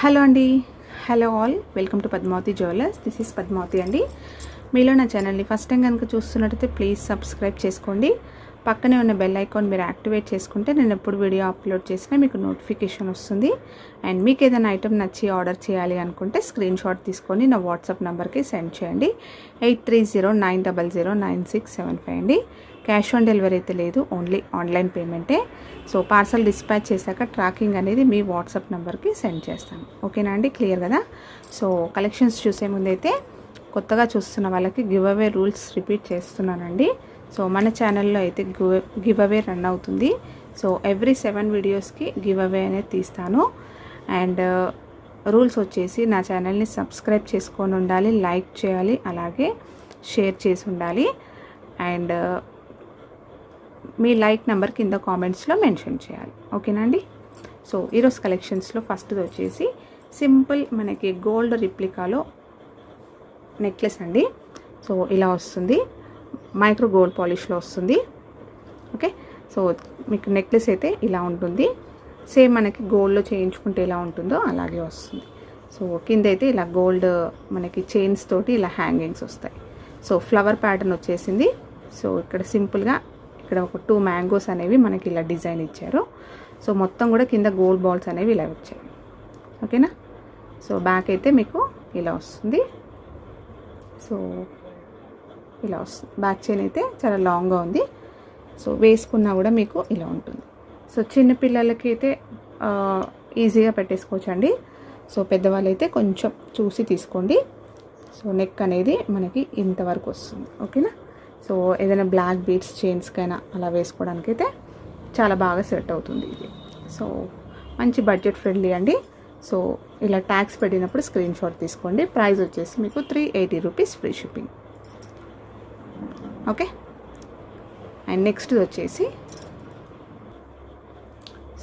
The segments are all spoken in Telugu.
హలో అండి, hello all, welcome to Padmavathi jewellers. This is Padmavathi అండి. మీలో నా ఛానల్ని ఫస్ట్ టైం కనుక చూస్తున్నట్టయితే ప్లీజ్ సబ్స్క్రైబ్ చేసుకోండి. పక్కనే ఉన్న బెల్ ఐకాన్ మీరు యాక్టివేట్ చేసుకుంటే నేను ఎప్పుడు వీడియో అప్లోడ్ చేసినా మీకు నోటిఫికేషన్ వస్తుంది. అండ్ మీకు ఏదైనా ఐటెం నచ్చి ఆర్డర్ చేయాలి అనుకుంటే స్క్రీన్ షాట్ తీసుకొని నా వాట్సాప్ నెంబర్కి సెండ్ చేయండి. 8309009675 అండి. క్యాష్ ఆన్ డెలివరీ అయితే లేదు, ఓన్లీ ఆన్లైన్ పేమెంటే. సో పార్సల్ డిస్పాచ్ చేశాక ట్రాకింగ్ అనేది మీ వాట్సాప్ నెంబర్కి సెండ్ చేస్తాను. ఓకేనా అండి, క్లియర్ కదా? సో కలెక్షన్స్ చూసే ముందైతే కొత్తగా చూస్తున్న వాళ్ళకి గివ్ అవే రూల్స్ రిపీట్ చేస్తున్నానండి. సో మన ఛానల్లో అయితే గివ్ అవే రన్ అవుతుంది. సో ఎవ్రీ 7 వీడియోస్కి గివ్ అవే అనేది తీస్తాను. అండ్ రూల్స్ వచ్చేసి నా ఛానల్ని సబ్స్క్రైబ్ చేసుకొని ఉండాలి, లైక్ చేయాలి, అలాగే షేర్ చేసి ఉండాలి. అండ్ మీ లైక్ నెంబర్ కింద కామెంట్స్లో మెన్షన్ చేయాలి. ఓకేనా అండి? సో ఈరోజు కలెక్షన్స్లో ఫస్ట్ది వచ్చేసి సింపుల్ మనకి గోల్డ్ రిప్లికాలో నెక్లెస్ అండి. సో ఇలా వస్తుంది, మైక్రో గోల్డ్ పాలిష్లో వస్తుంది. ఓకే, సో మీకు నెక్లెస్ అయితే ఇలా ఉంటుంది. సేమ్ మనకి గోల్డ్లో చేయించుకుంటే ఎలా ఉంటుందో అలాగే వస్తుంది. సో కింద అయితే ఇలా గోల్డ్ మనకి చైన్స్ తోటి ఇలా హ్యాంగింగ్స్ వస్తాయి. సో ఫ్లవర్ ప్యాటర్న్ వచ్చేసింది. సో ఇక్కడ సింపుల్గా ఇక్కడ ఒక 2 మ్యాంగోస్ అనేవి మనకి ఇలా డిజైన్ ఇచ్చారు. సో మొత్తం కూడా కింద గోల్డ్ బాల్స్ అనేవి ఇలా వచ్చాయి. ఓకేనా? సో బ్యాక్ అయితే మీకు ఇలా వస్తుంది. సో ఇలా వస్తుంది. బ్యాక్ చైన్ అయితే చాలా లాంగ్గా ఉంది. సో వేసుకున్నా కూడా మీకు ఇలా ఉంటుంది. సో చిన్నపిల్లలకి అయితే ఈజీగా పెట్టేసుకోవచ్చండి. సో పెద్దవాళ్ళు అయితే కొంచెం చూసి తీసుకోండి. సో నెక్ అనేది మనకి ఇంతవరకు వస్తుంది. ఓకేనా? సో ఏదైనా బ్లాక్ బీడ్స్ చైన్స్కైనా అలా వేసుకోవడానికి అయితే చాలా బాగా సెట్ అవుతుంది ఇది. సో మంచి బడ్జెట్ ఫ్రెండ్లీ అండి. సో ఇలా ట్యాగ్స్ పెట్టినప్పుడు స్క్రీన్ షాట్ తీసుకోండి. ప్రైస్ వచ్చేసి మీకు 380 rupees free shipping. Okay, and next వచ్చేసి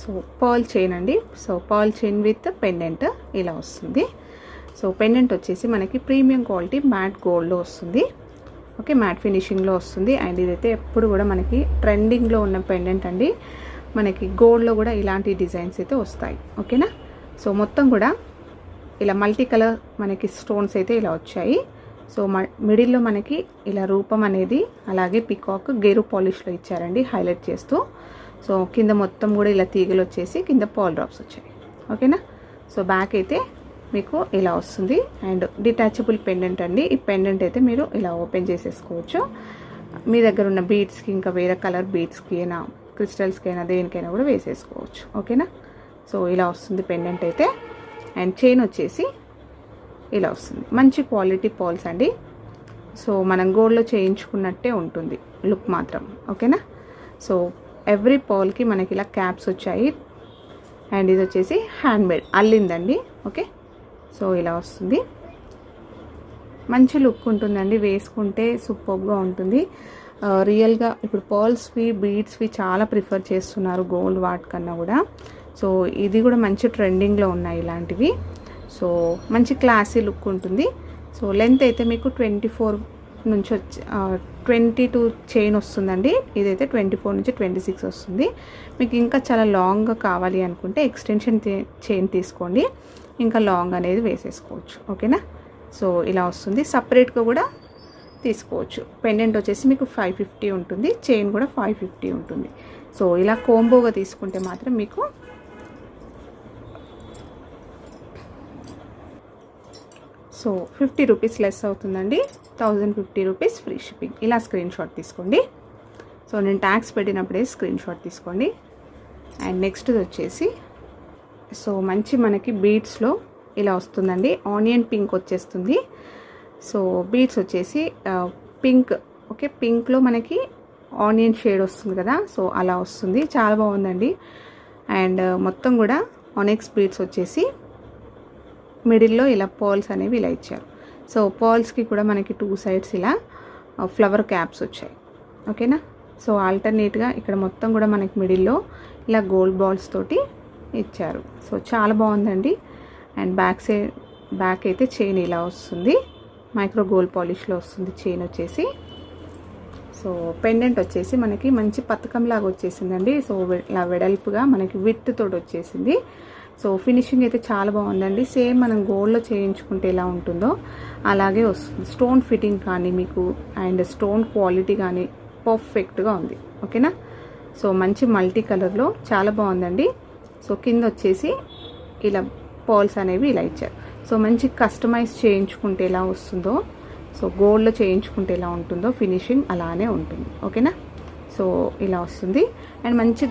సో పర్ల్ చైన్ అండి. So pearl chain with pendant ఇలా వస్తుంది. సో పెండెంట్ వచ్చేసి మనకి ప్రీమియం క్వాలిటీ మ్యాట్ గోల్డ్లో వస్తుంది. ఓకే, మ్యాట్ ఫినిషింగ్లో వస్తుంది. అండ్ ఇదైతే ఎప్పుడు కూడా మనకి ట్రెండింగ్లో ఉన్న పెండెంట్ అండి. మనకి గోల్డ్లో కూడా ఇలాంటి డిజైన్స్ అయితే వస్తాయి. ఓకేనా? సో మొత్తం కూడా ఇలా మల్టీ కలర్ మనకి స్టోన్స్ అయితే ఇలా వచ్చాయి. సో మిడిల్లో మనకి ఇలా రూపం అనేది, అలాగే పికాక్ గేరు పాలిష్లో ఇచ్చారండి హైలైట్ చేస్తూ. సో కింద మొత్తం కూడా ఇలా తీగలు వచ్చేసి కింద పాల్ డ్రాప్స్ వచ్చాయి. ఓకేనా? సో బ్యాక్ అయితే మీకు ఇలా వస్తుంది. అండ్ డిటాచబుల్ పెండెంట్ అండి. ఈ పెండెంట్ అయితే మీరు ఇలా ఓపెన్ చేసేసుకోవచ్చు. మీ దగ్గర ఉన్న బీడ్స్కి ఇంకా వేరే కలర్ బీడ్స్కి అయినా క్రిస్టల్స్కి అయినా దేనికైనా కూడా వేసేసుకోవచ్చు. ఓకేనా? సో ఇలా వస్తుంది పెండెంట్ అయితే. అండ్ చైన్ వచ్చేసి ఇలా వస్తుంది. మంచి క్వాలిటీ పాల్స్ అండి. సో మనం గోల్డ్లో చేయించుకున్నట్టే ఉంటుంది లుక్ మాత్రం. ఓకేనా? సో ఎవ్రీ పాల్కి మనకి ఇలా క్యాప్స్ వచ్చాయి. అండ్ ఇది వచ్చేసి హ్యాండ్మేడ్ అల్లిందండి. ఓకే, సో ఇలా వస్తుంది. మంచి లుక్ ఉంటుందండి, వేసుకుంటే సూపర్గా ఉంటుంది. రియల్గా ఇప్పుడు పర్ల్స్వి బీడ్స్వి చాలా ప్రిఫర్ చేస్తున్నారు గోల్డ్ వాటికన్నా కూడా. సో ఇది కూడా మంచి ట్రెండింగ్లో ఉన్నాయి ఇలాంటివి. సో మంచి క్లాసీ లుక్ ఉంటుంది. సో లెంత్ అయితే మీకు 24 నుంచి 22 చైన్ వస్తుందండి. ఇదైతే 24 నుంచి 26 వస్తుంది. మీకు ఇంకా చాలా లాంగ్గా కావాలి అనుకుంటే ఎక్స్టెన్షన్ చైన్ తీసుకోండి, ఇంకా లాంగ్ అనేది వేసేసుకోవచ్చు. ఓకేనా? సో ఇలా వస్తుంది. సపరేట్గా కూడా తీసుకోవచ్చు. పెండెంట్ వచ్చేసి మీకు 550 ఉంటుంది, చైన్ కూడా 550 ఉంటుంది. సో ఇలా కోంబోగా తీసుకుంటే మాత్రం మీకు సో 50 రూపీస్ లెస్ అవుతుందండి. 1050 రూపీస్ ఫ్రీ షిప్పింగ్. ఇలా స్క్రీన్ షాట్ తీసుకోండి. సో నేను ట్యాగ్స్ పెట్టినప్పుడే స్క్రీన్ షాట్ తీసుకోండి. అండ్ నెక్స్ట్ వచ్చేసి సో మంచి మనకి బీడ్స్లో ఇలా వస్తుందండి. ఆనియన్ పింక్ వచ్చేస్తుంది. సో బీడ్స్ వచ్చేసి పింక్. ఓకే, పింక్లో మనకి ఆనియన్ షేడ్ వస్తుంది కదా, సో అలా వస్తుంది. చాలా బాగుందండి. అండ్ మొత్తం కూడా ఆనిక్స్ బీడ్స్ వచ్చేసి మిడిల్లో ఇలా పర్ల్స్ అనేవి ఇలా ఇచ్చారు. సో పర్ల్స్కి కూడా మనకి 2 సైడ్స్ ఇలా ఫ్లవర్ క్యాప్స్ వచ్చాయి. ఓకేనా? సో ఆల్టర్నేట్గా ఇక్కడ మొత్తం కూడా మనకి మిడిల్లో ఇలా గోల్డ్ బాల్స్ తోటి ఇచ్చారు. సో చాలా బాగుందండి. అండ్ బ్యాక్ అయితే చైన్ ఇలా వస్తుంది, మైక్రో గోల్డ్ పాలిష్లో వస్తుంది చైన్ వచ్చేసి. సో పెండెంట్ వచ్చేసి మనకి మంచి పథకంలాగా వచ్చేసిందండి. సో ఇలా వెడల్పుగా మనకి విత్ తోటి వచ్చేసింది. సో ఫినిషింగ్ అయితే చాలా బాగుందండి. సేమ్ మనం గోల్డ్లో చేయించుకుంటే ఎలా ఉంటుందో అలాగే వస్తుంది. స్టోన్ ఫిట్టింగ్ కానీ మీకు అండ్ స్టోన్ క్వాలిటీ కానీ పర్ఫెక్ట్గా ఉంది. ఓకేనా. సో మంచి మల్టీ కలర్లో చాలా బాగుందండి. సో కింద వచ్చేసి ఇలా పర్ల్స్ అనేవి ఇలా ఇచ్చారు. సో మంచి కస్టమైజ్ చేయించుకుంటే ఎలా వస్తుందో, సో గోల్డ్లో చేయించుకుంటే ఎలా ఉంటుందో ఫినిషింగ్ అలానే ఉంటుంది. ఓకేనా. సో ఇలా వస్తుంది అండ్ మంచి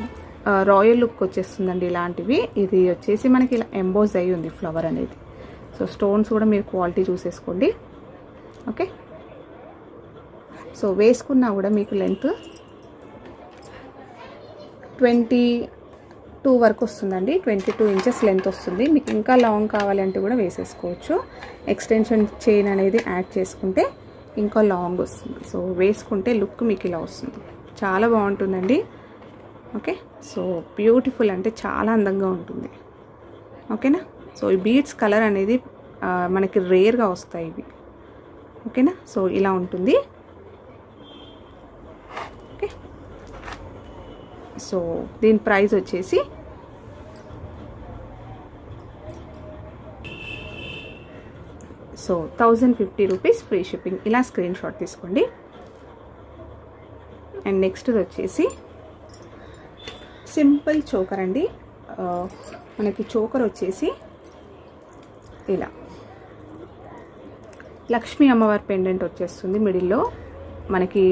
రాయల్ లుక్ వచ్చేస్తుందండి ఇలాంటివి. ఇది వచ్చేసి మనకి ఇలా ఎంబోజ్ అయ్యి ఉంది ఫ్లవర్ అనేది. సో స్టోన్స్ కూడా మీరు క్వాలిటీ చూసేసుకోండి. ఓకే. సో వేసుకున్నా కూడా మీకు లెంత్ 22 వరకు వస్తుందండి. 22 ఇంచెస్ లెంత్ వస్తుంది. మీకు ఇంకా లాంగ్ కావాలంటే కూడా వేసేసుకోవచ్చు. ఎక్స్టెన్షన్ చైన్ అనేది యాడ్ చేసుకుంటే ఇంకా లాంగ్ వస్తుంది. సో వేసుకుంటే లుక్ మీకు ఇలా వస్తుంది. చాలా బాగుంటుందండి. ఓకే. సో బ్యూటిఫుల్ అంటే చాలా అందంగా ఉంటుంది. ఓకేనా. సో ఈ బీడ్స్ కలర్ అనేది మనకి రేర్గా వస్తాయి ఇవి. ఓకేనా. సో ఇలా ఉంటుంది. ఓకే. సో దీని ప్రైస్ వచ్చేసి సో 1050 రూపీస్ ఫ్రీ షిప్పింగ్. ఇలా స్క్రీన్ షాట్ తీసుకోండి. అండ్ నెక్స్ట్ వచ్చేసి సింపుల్ చోకర్ అండి. మనకి చోకర్ వచ్చేసి ఇలా లక్ష్మీ అమ్మవారి పెండెంట్ వచ్చేస్తుంది. మిడిల్లో మనకి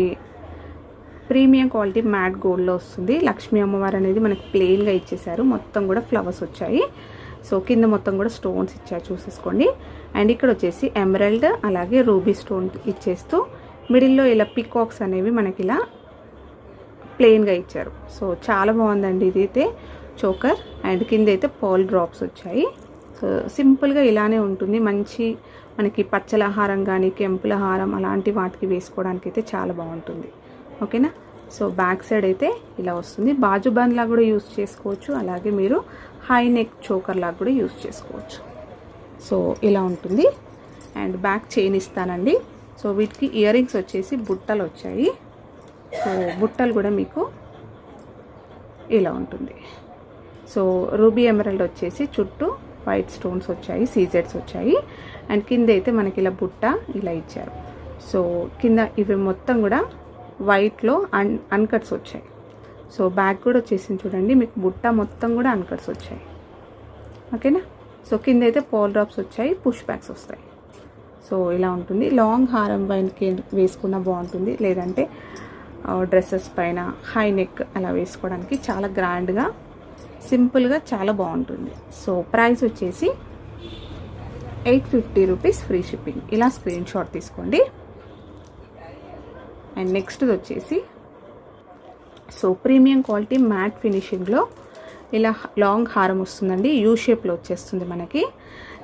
ప్రీమియం క్వాలిటీ మ్యాట్ గోల్డ్లో వస్తుంది. లక్ష్మీ అమ్మవారు అనేది మనకి ప్లెయిన్గా ఇచ్చేసారు. మొత్తం కూడా ఫ్లవర్స్ వచ్చాయి. సో కింద మొత్తం కూడా స్టోన్స్ ఇచ్చారు చూసేసుకోండి. అండ్ ఇక్కడ వచ్చేసి ఎమరల్డ్ అలాగే రూబీ స్టోన్ ఇచ్చేస్తూ మిడిల్లో ఇలా పికాక్స్ అనేవి మనకి ఇలా ప్లెయిన్గా ఇచ్చారు. సో చాలా బాగుందండి ఇదైతే చోకర్. అండ్ కింద అయితే పర్ల్ డ్రాప్స్ వచ్చాయి. సో సింపుల్గా ఇలానే ఉంటుంది. మంచి మనకి పచ్చల హారం కానీ కెంపుల హారం అలాంటి వాటికి వేసుకోవడానికి అయితే చాలా బాగుంటుంది. ఓకేనా. సో బ్యాక్ సైడ్ అయితే ఇలా వస్తుంది. బాజు బంద్ లాగా కూడా యూస్ చేసుకోవచ్చు. అలాగే మీరు హై నెక్ చోకర్ లాగా కూడా యూస్ చేసుకోవచ్చు. సో ఇలా ఉంటుంది. అండ్ బ్యాక్ చైన్ ఇస్తానండి. సో వీటికి ఇయర్ రింగ్స్ వచ్చేసి బుట్టలు వచ్చాయి. సో బుట్టలు కూడా మీకు ఇలా ఉంటుంది. సో రూబీ ఎమరల్డ్ వచ్చేసి చుట్టూ వైట్ స్టోన్స్ వచ్చాయి, సీజెడ్స్ వచ్చాయి. అండ్ కింద అయితే మనకి ఇలా బుట్ట ఇలా ఇచ్చారు. సో కింద ఇవి మొత్తం కూడా వైట్లో అన్కట్స్ వచ్చాయి. సో బ్యాక్ కూడా వచ్చేసింది చూడండి. మీకు బుట్ట మొత్తం కూడా అన్కట్స్ వచ్చాయి. ఓకేనా. సో కింద అయితే పోల్ డ్రాప్స్ వచ్చాయి, పుష్ బ్యాక్స్ వస్తాయి. సో ఇలా ఉంటుంది. లాంగ్ హారం పైనకి వేసుకున్న బాగుంటుంది. లేదంటే డ్రెస్సెస్ పైన హై నెక్ అలా వేసుకోవడానికి చాలా గ్రాండ్గా సింపుల్గా చాలా బాగుంటుంది. సో ప్రైస్ వచ్చేసి 850 రూపీస్ ఫ్రీ షిప్పింగ్. ఇలా స్క్రీన్ షాట్ తీసుకోండి. అండ్ నెక్స్ట్ వచ్చేసి సో ప్రీమియం క్వాలిటీ మ్యాట్ ఫినిషింగ్లో ఇలా లాంగ్ హారం వస్తుందండి. యూ షేప్లో వచ్చేస్తుంది మనకి.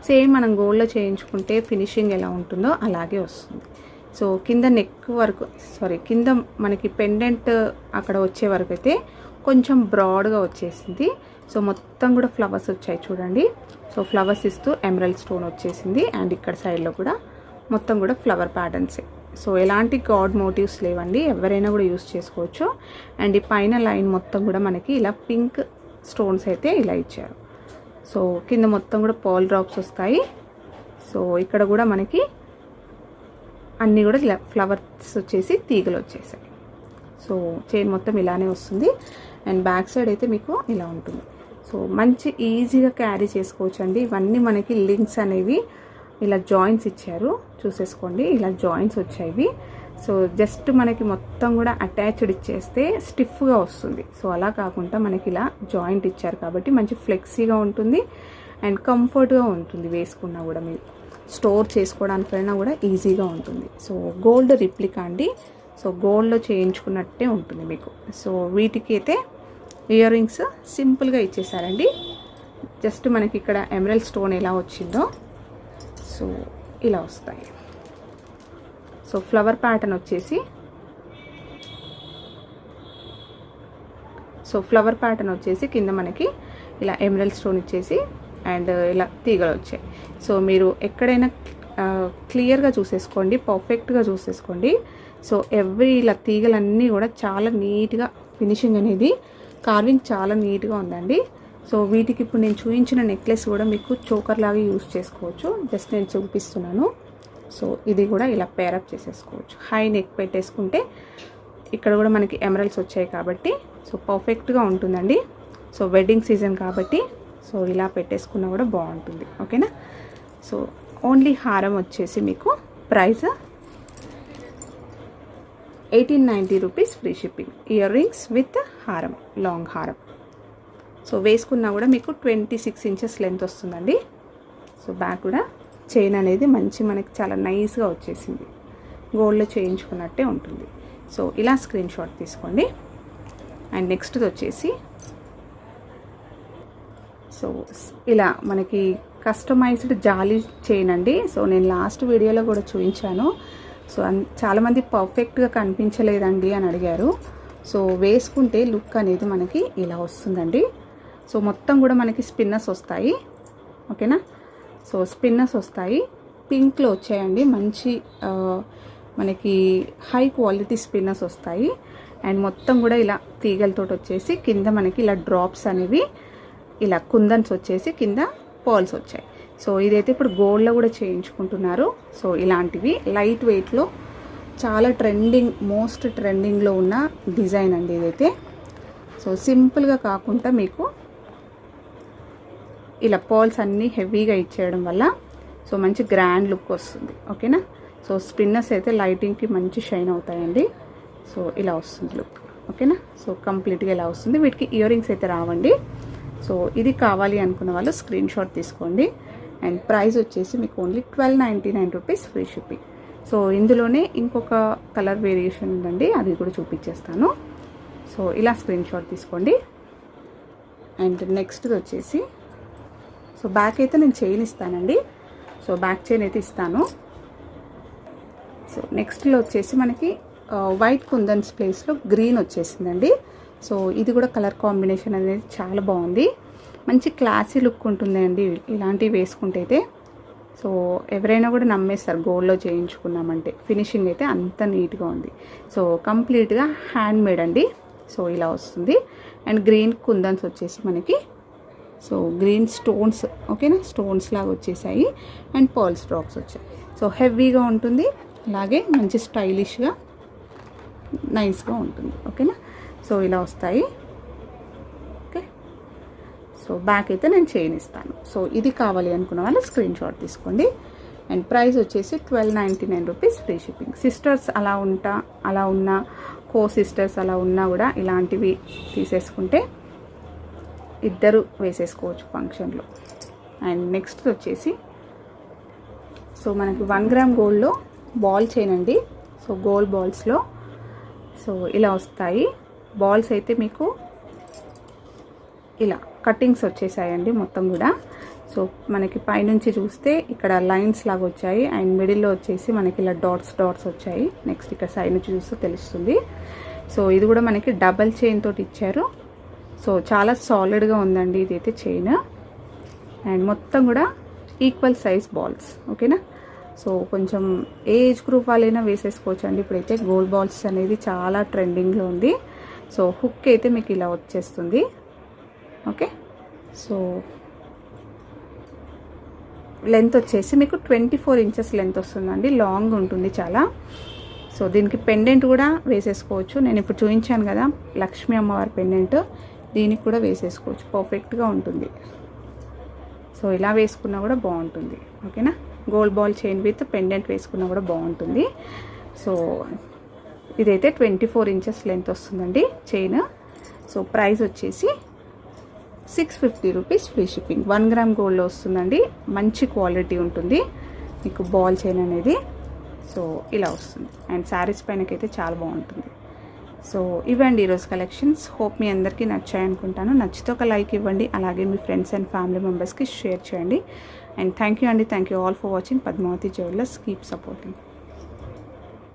సేమ్ మనం గోల్డ్లో చేయించుకుంటే ఫినిషింగ్ ఎలా ఉంటుందో అలాగే వస్తుంది. సో కింద నెక్ వరకు కింద మనకి పెండెంట్ అక్కడ వచ్చే వరకు అయితే కొంచెం బ్రాడ్గా వచ్చేసింది. సో మొత్తం కూడా ఫ్లవర్స్ వచ్చాయి చూడండి. సో ఫ్లవర్స్ ఇస్తూ ఎమరల్డ్ స్టోన్ వచ్చేసింది. అండ్ ఇక్కడ సైడ్లో కూడా మొత్తం కూడా ఫ్లవర్ ప్యాటర్న్సే. సో ఎలాంటి గాడ్ మోటివ్స్ లేవండి. ఎవరైనా కూడా యూస్ చేసుకోవచ్చు. అండ్ ఈ పైన లైన్ మొత్తం కూడా మనకి ఇలా పింక్ స్టోన్స్ అయితే ఇలా ఇచ్చారు. సో కింద మొత్తం కూడా పర్ల్ డ్రాప్స్ వస్తాయి. సో ఇక్కడ కూడా మనకి అన్నీ కూడా ఇలా ఫ్లవర్స్ వచ్చేసి తీగలు వచ్చేసాయి. సో చైన్ మొత్తం ఇలానే వస్తుంది. అండ్ బ్యాక్ సైడ్ అయితే మీకు ఇలా ఉంటుంది. సో మంచి ఈజీగా క్యారీ చేసుకోవచ్చు అండి. ఇవన్నీ మనకి లింక్స్ అనేవి ఇలా జాయింట్స్ ఇచ్చారు చూసేసుకోండి. ఇలా జాయింట్స్ వచ్చాయి. సో జస్ట్ మనకి మొత్తం కూడా అటాచ్డ్ ఇచ్చేస్తే స్టిఫ్గా వస్తుంది. సో అలా కాకుండా మనకి ఇలా జాయింట్ ఇచ్చారు కాబట్టి మంచి ఫ్లెక్సీగా ఉంటుంది అండ్ కంఫర్ట్గా ఉంటుంది. వేసుకున్నా కూడా మీరు స్టోర్ చేసుకోవడానికైనా కూడా ఈజీగా ఉంటుంది. సో గోల్డ్ రిప్లికా అండి. సో గోల్డ్లో చేయించుకున్నట్టే ఉంటుంది మీకు. సో వీటికి అయితే ఇయర్ రింగ్స్ సింపుల్గా ఇచ్చేసారండి. జస్ట్ మనకి ఇక్కడ ఎమరల్డ్ స్టోన్ ఎలా వచ్చిందో సో ఇలా వస్తాయి. సో ఫ్లవర్ ప్యాటర్న్ వచ్చేసి కింద మనకి ఇలా ఎమరల్డ్ స్టోన్ ఇచ్చేసి అండ్ ఇలా తీగలు వచ్చాయి. సో మీరు ఎక్కడైనా క్లియర్గా చూసేసుకోండి, పర్ఫెక్ట్గా చూసేసుకోండి. సో ఇలా తీగలన్నీ కూడా చాలా నీట్గా ఫినిషింగ్ అనేది కార్వింగ్ చాలా నీట్గా ఉందండి. సో వీటికి ఇప్పుడు నేను చూపించిన నెక్లెస్ కూడా మీకు చోకర్ లాగా యూజ్ చేసుకోవచ్చు. జస్ట్ నేను చూపిస్తున్నాను. సో ఇది కూడా ఇలా పేరప్ చేసేసుకోవచ్చు. హై నెక్ పెట్టేసుకుంటే ఇక్కడ కూడా మనకి ఎమరల్స్ వచ్చాయి కాబట్టి సో పర్ఫెక్ట్గా ఉంటుందండి. సో వెడ్డింగ్ సీజన్ కాబట్టి సో ఇలా పెట్టేసుకున్నా కూడా బాగుంటుంది. ఓకేనా. సో ఓన్లీ హారం వచ్చేసి మీకు price 1890 rupees free shipping. Ear rings with హారం, లాంగ్ హారం. సో వేసుకున్నా కూడా మీకు 26 ఇంచెస్ లెంత్ వస్తుందండి. సో బ్యాక్ కూడా చైన్ అనేది మంచి మనకి చాలా నైస్గా వచ్చేసింది. గోల్డ్లో చేయించుకున్నట్టే ఉంటుంది. సో ఇలా స్క్రీన్ షాట్ తీసుకోండి. అండ్ నెక్స్ట్ది వచ్చేసి సో ఇలా మనకి కస్టమైజ్డ్ జాలీ చైన్ అండి. సో నేను లాస్ట్ వీడియోలో కూడా చూపించాను. సో చాలామంది పర్ఫెక్ట్గా కనిపించలేదండి అని అడిగారు. సో వేసుకుంటే లుక్ అనేది మనకి ఇలా వస్తుందండి. సో మొత్తం కూడా మనకి స్పిన్నర్స్ వస్తాయి. ఓకేనా. సో స్పిన్నర్స్ వస్తాయి, పింక్లో వచ్చాయండి. మంచి మనకి హై క్వాలిటీ స్పిన్నర్స్ వస్తాయి. అండ్ మొత్తం కూడా ఇలా తీగలతో వచ్చేసి కింద మనకి ఇలా డ్రాప్స్ అనేవి, ఇలా కుందన్స్ వచ్చేసి కింద పర్ల్స్ వచ్చాయి. సో ఇదైతే ఇప్పుడు గోల్డ్లో కూడా చేయించుకుంటున్నారు. సో ఇలాంటివి లైట్ వెయిట్లో చాలా మోస్ట్ ట్రెండింగ్లో ఉన్న డిజైన్ అండి ఇదైతే. సో సింపుల్గా కాకుండా మీకు ఇలా పర్ల్స్ అన్నీ హెవీగా ఇచ్చేయడం వల్ల సో మంచి గ్రాండ్ లుక్ వస్తుంది. ఓకేనా. సో స్పిన్నర్స్ అయితే లైటింగ్కి మంచి షైన్ అవుతాయండి. సో ఇలా వస్తుంది లుక్. ఓకేనా. సో కంప్లీట్గా ఇలా వస్తుంది. వీటికి ఇయర్ రింగ్స్ అయితే రావండి. సో ఇది కావాలి అనుకున్న వాళ్ళు స్క్రీన్ షాట్ తీసుకోండి. అండ్ ప్రైస్ వచ్చేసి మీకు only 1299 rupees free shipping. So ఇందులోనే ఇంకొక కలర్ వేరియేషన్ ఉందండి, అది కూడా చూపించేస్తాను. సో ఇలా స్క్రీన్ షాట్ తీసుకోండి. అండ్ నెక్స్ట్ది వచ్చేసి సో బ్యాక్ అయితే నేను చైన్ ఇస్తానండి. సో బ్యాక్ చైన్ అయితే ఇస్తాను. సో నెక్స్ట్లో వచ్చేసి మనకి వైట్ కుందన్స్ ప్లేస్లో గ్రీన్ వచ్చేసిందండి. సో ఇది కూడా కలర్ కాంబినేషన్ అనేది చాలా బాగుంది. మంచి క్లాసీ లుక్ ఉంటుందండి ఇలాంటివి వేసుకుంటే అయితే. సో ఎవరైనా కూడా నమ్మేస్తారు గోల్డ్లో చేయించుకున్నామంటే. ఫినిషింగ్ అయితే అంత నీట్గా ఉంది. సో కంప్లీట్గా హ్యాండ్ మేడ్ అండి. సో ఇలా వస్తుంది. అండ్ గ్రీన్ కుందన్స్ వచ్చేసి మనకి సో గ్రీన్ స్టోన్స్, ఓకేనా, స్టోన్స్ లాగా వచ్చేసాయి. అండ్ పర్ల్స్ డ్రాప్స్ వచ్చాయి. సో హెవీగా ఉంటుంది, అలాగే మంచి స్టైలిష్గా నైస్గా ఉంటుంది. ఓకేనా. సో ఇలా వస్తాయి. ఓకే. సో బ్యాక్ అయితే నేను చైన్ ఇస్తాను. సో ఇది కావాలి అనుకున్న వాళ్ళు స్క్రీన్ షాట్ తీసుకోండి. అండ్ ప్రైస్ వచ్చేసి 1299 రూపీస్ ఫ్రీ షిప్పింగ్. సిస్టర్స్ అలా ఉన్న కో సిస్టర్స్ అలా ఉన్నా కూడా ఇలాంటివి తీసేసుకుంటే ఇద్దరు వేసేసుకోవచ్చు ఫంక్షన్లో. అండ్ నెక్స్ట్ వచ్చేసి సో మనకి 1 గ్రామ్ గోల్డ్లో బాల్ చైన్ అండి. సో గోల్డ్ బాల్స్లో సో ఇలా వస్తాయి. బాల్స్ అయితే మీకు ఇలా కట్టింగ్స్ వచ్చేసాయండి మొత్తం కూడా. సో మనకి పైనుంచి చూస్తే ఇక్కడ లైన్స్ లాగా వచ్చాయి. అండ్ మిడిల్లో వచ్చేసి మనకి ఇలా డాట్స్ వచ్చాయి. నెక్స్ట్ ఇక్కడ సైడ్ నుంచి చూస్తే తెలుస్తుంది. సో ఇది కూడా మనకి డబల్ చైన్ తోటి ఇచ్చారు. సో చాలా సాలిడ్గా ఉందండి ఇదైతే చైన్. అండ్ మొత్తం కూడా ఈక్వల్ సైజ్ బాల్స్. ఓకేనా. సో కొంచెం ఏజ్ గ్రూప్ వాళ్ళైనా వేసేసుకోవచ్చు అండి. ఇప్పుడైతే గోల్డ్ బాల్స్ అనేది చాలా ట్రెండింగ్లో ఉంది. సో హుక్ అయితే మీకు ఇలా వచ్చేస్తుంది. ఓకే. సో లెంత్ వచ్చేసి మీకు 24 ఇంచెస్ లెంత్ వస్తుందండి. లాంగ్ ఉంటుంది చాలా. సో దీనికి పెండెంట్ కూడా వేసేసుకోవచ్చు. నేను ఇప్పుడు చూపించాను కదా లక్ష్మీ అమ్మవారి పెండెంట్, దీనికి కూడా వేసేసుకోవచ్చు. పర్ఫెక్ట్గా ఉంటుంది. సో ఇలా వేసుకున్నా కూడా బాగుంటుంది. ఓకేనా. Gold ball chain with pendant వేసుకున్నా కూడా బాగుంటుంది. సో ఇదైతే 24 ఇంచెస్ లెంత్ వస్తుందండి చైన్. సో ప్రైస్ వచ్చేసి 650 రూపీస్ ఫ్రీ షిప్పింగ్. 1 గ్రామ్ గోల్డ్లో వస్తుందండి. మంచి క్వాలిటీ ఉంటుంది మీకు బాల్ చైన్ అనేది. సో ఇలా వస్తుంది. అండ్ శారీస్ పైనకైతే చాలా బాగుంటుంది. సో ఇవ్వండి ఈరోజు కలెక్షన్స్. హోప్ మీ అందరికీ నచ్చాయి అనుకుంటాను. నచ్చితే ఒక లైక్ ఇవ్వండి, అలాగే మీ ఫ్రెండ్స్ అండ్ ఫ్యామిలీ మెంబర్స్కి షేర్ చేయండి. అండ్ థ్యాంక్ యూ అండి. Thank you all for watching Padmavathi jewellers. Keep supporting.